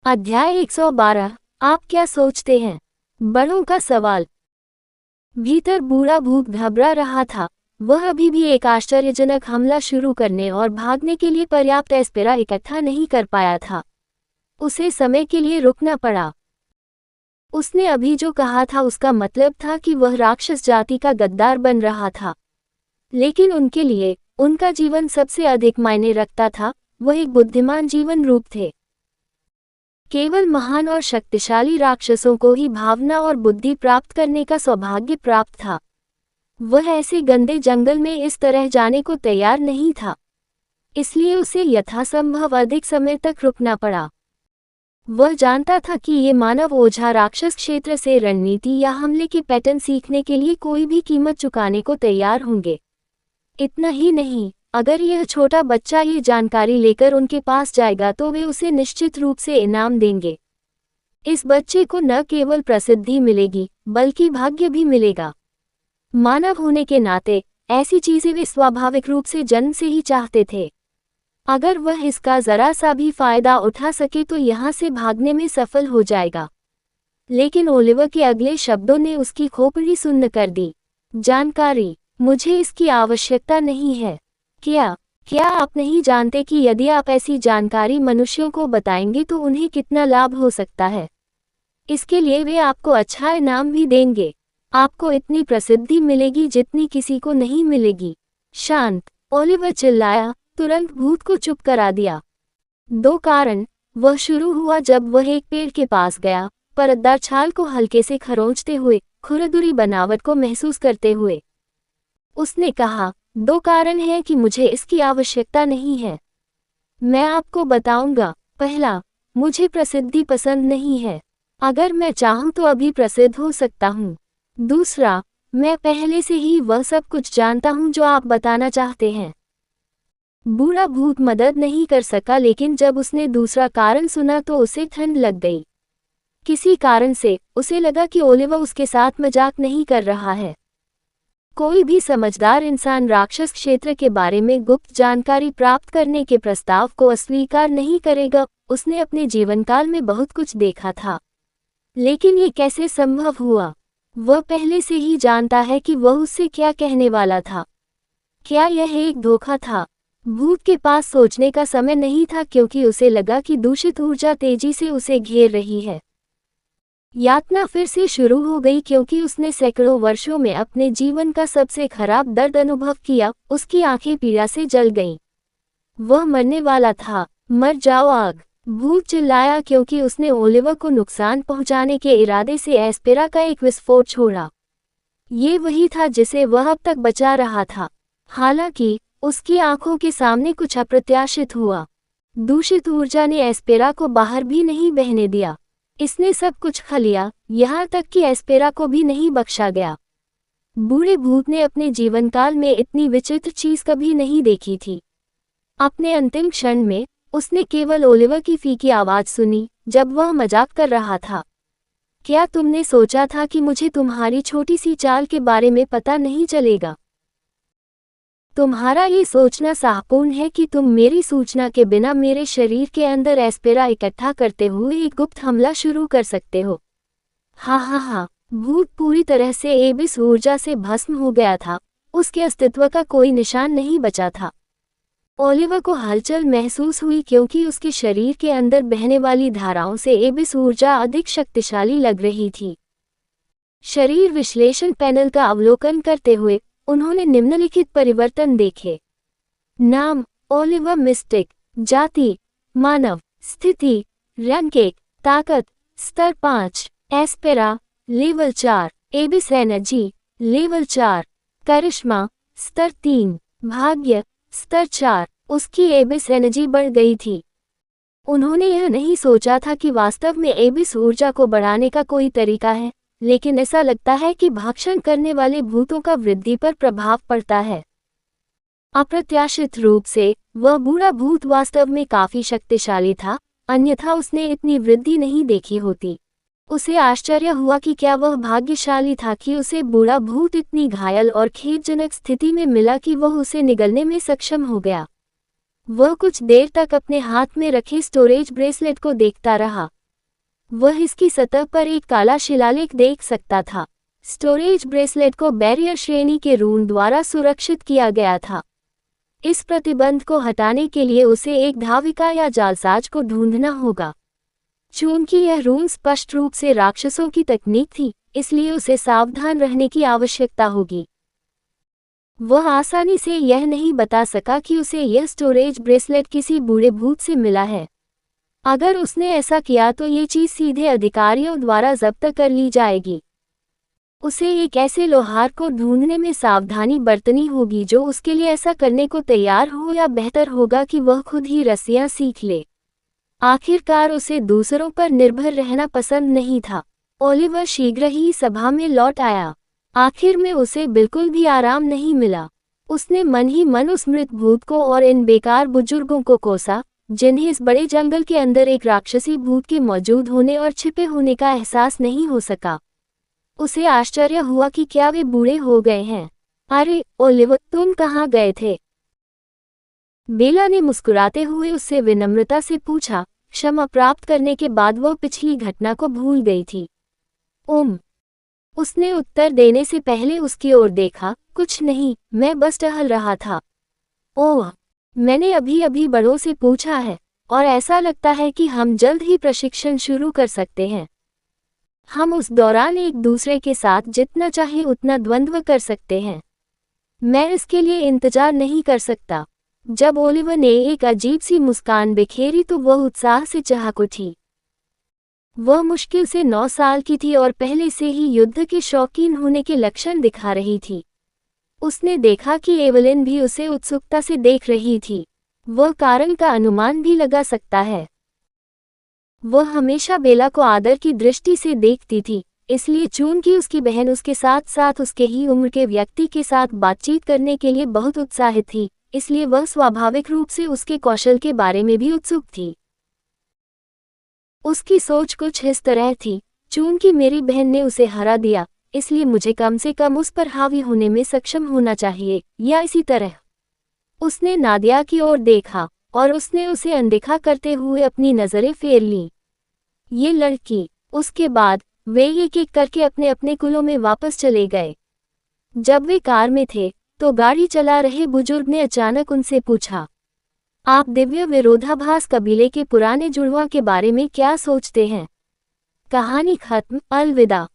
अध्याय 112। आप क्या सोचते हैं? बड़ों का सवाल। भीतर बूढ़ा भूत घबरा रहा था। वह अभी भी एक आश्चर्यजनक हमला शुरू करने और भागने के लिए पर्याप्त एस्पेरा इकट्ठा नहीं कर पाया था। उसे समय के लिए रुकना पड़ा। उसने अभी जो कहा था उसका मतलब था कि वह राक्षस जाति का गद्दार बन रहा था। लेकिन उनके लिए उनका जीवन सबसे अधिक मायने रखता था। वह एक बुद्धिमान जीवन रूप थे। केवल महान और शक्तिशाली राक्षसों को ही भावना और बुद्धि प्राप्त करने का सौभाग्य प्राप्त था। वह ऐसे गंदे जंगल में इस तरह जाने को तैयार नहीं था। इसलिए उसे यथासंभव अधिक समय तक रुकना पड़ा। वह जानता था कि ये मानव ओझा राक्षस क्षेत्र से रणनीति या हमले के पैटर्न सीखने के लिए कोई भी कीमत चुकाने को तैयार होंगे। इतना ही नहीं, अगर यह छोटा बच्चा ये जानकारी लेकर उनके पास जाएगा तो वे उसे निश्चित रूप से इनाम देंगे। इस बच्चे को न केवल प्रसिद्धि मिलेगी बल्कि भाग्य भी मिलेगा। मानव होने के नाते ऐसी चीजें वे स्वाभाविक रूप से जन्म से ही चाहते थे। अगर वह इसका जरा सा भी फायदा उठा सके तो यहाँ से भागने में सफल हो जाएगा। लेकिन ओलिवर के अगले शब्दों ने उसकी खोपड़ी सुन्न कर दी। जानकारी, मुझे इसकी आवश्यकता नहीं है। क्या आप नहीं जानते कि यदि आप ऐसी जानकारी मनुष्यों को बताएंगे तो उन्हें कितना लाभ हो सकता है? इसके लिए वे आपको अच्छा इनाम भी देंगे। आपको इतनी प्रसिद्धि मिलेगी जितनी किसी को नहीं मिलेगी। शांत, ओलिवर चिल्लाया, तुरंत भूत को चुप करा दिया। 2 कारण। वह शुरू हुआ जब वह एक पेड़ के पास गया, परतदार छाल को हल्के से खरोंचते हुए, खुरदुरी बनावट को महसूस करते हुए। उसने कहा, 2 कारण हैं कि मुझे इसकी आवश्यकता नहीं है। मैं आपको बताऊंगा। पहला, मुझे प्रसिद्धि पसंद नहीं है। अगर मैं चाहूं तो अभी प्रसिद्ध हो सकता हूं। दूसरा, मैं पहले से ही वह सब कुछ जानता हूं जो आप बताना चाहते हैं। बूढ़ा भूत मदद नहीं कर सका, लेकिन जब उसने दूसरा कारण सुना तो उसे ठंड लग गई। किसी कारण से उसे लगा कि ओलिवर उसके साथ मजाक नहीं कर रहा है। कोई भी समझदार इंसान राक्षस क्षेत्र के बारे में गुप्त जानकारी प्राप्त करने के प्रस्ताव को अस्वीकार नहीं करेगा। उसने अपने जीवनकाल में बहुत कुछ देखा था। लेकिन ये कैसे संभव हुआ? वह पहले से ही जानता है कि वह उससे क्या कहने वाला था। क्या यह एक धोखा था? भूत के पास सोचने का समय नहीं था, क्योंकि उसे लगा कि दूषित ऊर्जा तेजी से उसे घेर रही है। यातना फिर से शुरू हो गई, क्योंकि उसने सैकड़ों वर्षों में अपने जीवन का सबसे खराब दर्द अनुभव किया। उसकी आंखें पीड़ा से जल गईं। वह मरने वाला था। मर जाओ आग! भूत चिल्लाया, क्योंकि उसने ओलिवर को नुकसान पहुंचाने के इरादे से एस्पेरा का एक विस्फोट छोड़ा। ये वही था जिसे वह अब तक बचा रहा था। हालांकि उसकी आंखों के सामने कुछ अप्रत्याशित हुआ। दूषित ऊर्जा ने एस्पेरा को बाहर भी नहीं बहने दिया। इसने सब कुछ खा लिया, यहाँ तक कि एस्पेरा को भी नहीं बख्शा गया। बूढ़े भूत ने अपने जीवनकाल में इतनी विचित्र चीज कभी नहीं देखी थी। अपने अंतिम क्षण में उसने केवल ओलिवर की फीकी आवाज सुनी जब वह मजाक कर रहा था। क्या तुमने सोचा था कि मुझे तुम्हारी छोटी सी चाल के बारे में पता नहीं चलेगा? तुम्हारा ये सोचना साहपूर्ण है कि तुम मेरी सूचना के बिना मेरे शरीर के अंदर एस्पेरा इकट्ठा करते हुए एक गुप्त हमला शुरू कर सकते हो। हाँ, भूत पूरी तरह से एबिस ऊर्जा से भस्म हो गया था। उसके अस्तित्व का कोई निशान नहीं बचा था। ओलिवर को हलचल महसूस हुई, क्योंकि उसके शरीर के अंदर बहने वाली धाराओं से एबिस ऊर्जा अधिक शक्तिशाली लग रही थी। शरीर विश्लेषण पैनल का अवलोकन करते हुए उन्होंने निम्नलिखित परिवर्तन देखे। नाम, ओलिवर मिस्टिक। जाति, मानव। स्थिति, रैंक 1। ताकत, स्तर 5। Aspera, level 4। एबिस energy, level 4। करिश्मा, स्तर 3। भाग्य, स्तर 4। उसकी एबिस एनर्जी बढ़ गई थी। उन्होंने यह नहीं सोचा था कि वास्तव में एबिस ऊर्जा को बढ़ाने का कोई तरीका है, लेकिन ऐसा लगता है कि भाषण करने वाले भूतों का वृद्धि पर प्रभाव पड़ता है। अप्रत्याशित रूप से वह बूढ़ा भूत वास्तव में काफी शक्तिशाली था, अन्यथा उसने इतनी वृद्धि नहीं देखी होती। उसे आश्चर्य हुआ कि क्या वह भाग्यशाली था कि उसे बूढ़ा भूत इतनी घायल और खेदजनक स्थिति में मिला कि वह उसे निगलने में सक्षम हो गया। वह कुछ देर तक अपने हाथ में रखे स्टोरेज ब्रेसलेट को देखता रहा। वह इसकी सतह पर एक काला शिलालेख देख सकता था। स्टोरेज ब्रेसलेट को बैरियर श्रेणी के रून द्वारा सुरक्षित किया गया था। इस प्रतिबंध को हटाने के लिए उसे एक धाविका या जालसाज को ढूंढना होगा। चूंकि यह रून स्पष्ट रूप से राक्षसों की तकनीक थी, इसलिए उसे सावधान रहने की आवश्यकता होगी। वह आसानी से यह नहीं बता सका कि उसे यह स्टोरेज ब्रेसलेट किसी बूढ़े भूत से मिला है। अगर उसने ऐसा किया तो ये चीज सीधे अधिकारियों द्वारा जब्त कर ली जाएगी। उसे एक ऐसे लोहार को ढूंढने में सावधानी बरतनी होगी जो उसके लिए ऐसा करने को तैयार हो, या बेहतर होगा कि वह खुद ही रस्सियां सीख ले। आखिरकार उसे दूसरों पर निर्भर रहना पसंद नहीं था। ओलिवर शीघ्र ही सभा में लौट आया। आखिर में उसे बिल्कुल भी आराम नहीं मिला। उसने मन ही मन उस मृत भूत को और इन बेकार बुजुर्गों को कोसा, जिन्हें इस बड़े जंगल के अंदर एक राक्षसी भूत के मौजूद होने और छिपे होने का एहसास नहीं हो सका। उसे आश्चर्य हुआ कि क्या वे बूढ़े हो गए हैं। अरे ओलिवर, तुम कहाँ गए थे? बेला ने मुस्कुराते हुए उससे विनम्रता से पूछा। क्षमा प्राप्त करने के बाद वह पिछली घटना को भूल गई थी। उसने उत्तर देने से पहले उसकी ओर देखा। कुछ नहीं, मैं बस टहल रहा था। ओह, मैंने अभी अभी बड़ों से पूछा है, और ऐसा लगता है कि हम जल्द ही प्रशिक्षण शुरू कर सकते हैं। हम उस दौरान एक दूसरे के साथ जितना चाहे उतना द्वंद्व कर सकते हैं। मैं इसके लिए इंतजार नहीं कर सकता। जब ओलिवर ने एक अजीब सी मुस्कान बिखेरी तो वह उत्साह से चहक उठी। वह मुश्किल से 9 साल की थी और पहले से ही युद्ध के शौकीन होने के लक्षण दिखा रही थी। उसने देखा कि एवलिन भी उसे उत्सुकता से देख रही थी। वह कारण का अनुमान भी लगा सकता है। वह हमेशा बेला को आदर की दृष्टि से देखती थी, इसलिए चूंकि उसकी बहन उसके साथ साथ उसके ही उम्र के व्यक्ति के साथ बातचीत करने के लिए बहुत उत्साहित थी, इसलिए वह स्वाभाविक रूप से उसके कौशल के बारे में भी उत्सुक थी। उसकी सोच कुछ इस तरह थी, चूंकि मेरी बहन ने उसे हरा दिया, इसलिए मुझे कम से कम उस पर हावी होने में सक्षम होना चाहिए, या इसी तरह। उसने नादिया की ओर देखा, और उसने उसे अनदेखा करते हुए अपनी नज़रें फेर लीं। ये लड़की। उसके बाद वे एक एक करके अपने अपने कुलों में वापस चले गए। जब वे कार में थे तो गाड़ी चला रहे बुजुर्ग ने अचानक उनसे पूछा, आप दिव्य विरोधाभास कबीले के पुराने जुड़वां के बारे में क्या सोचते हैं? कहानी खत्म। अलविदा।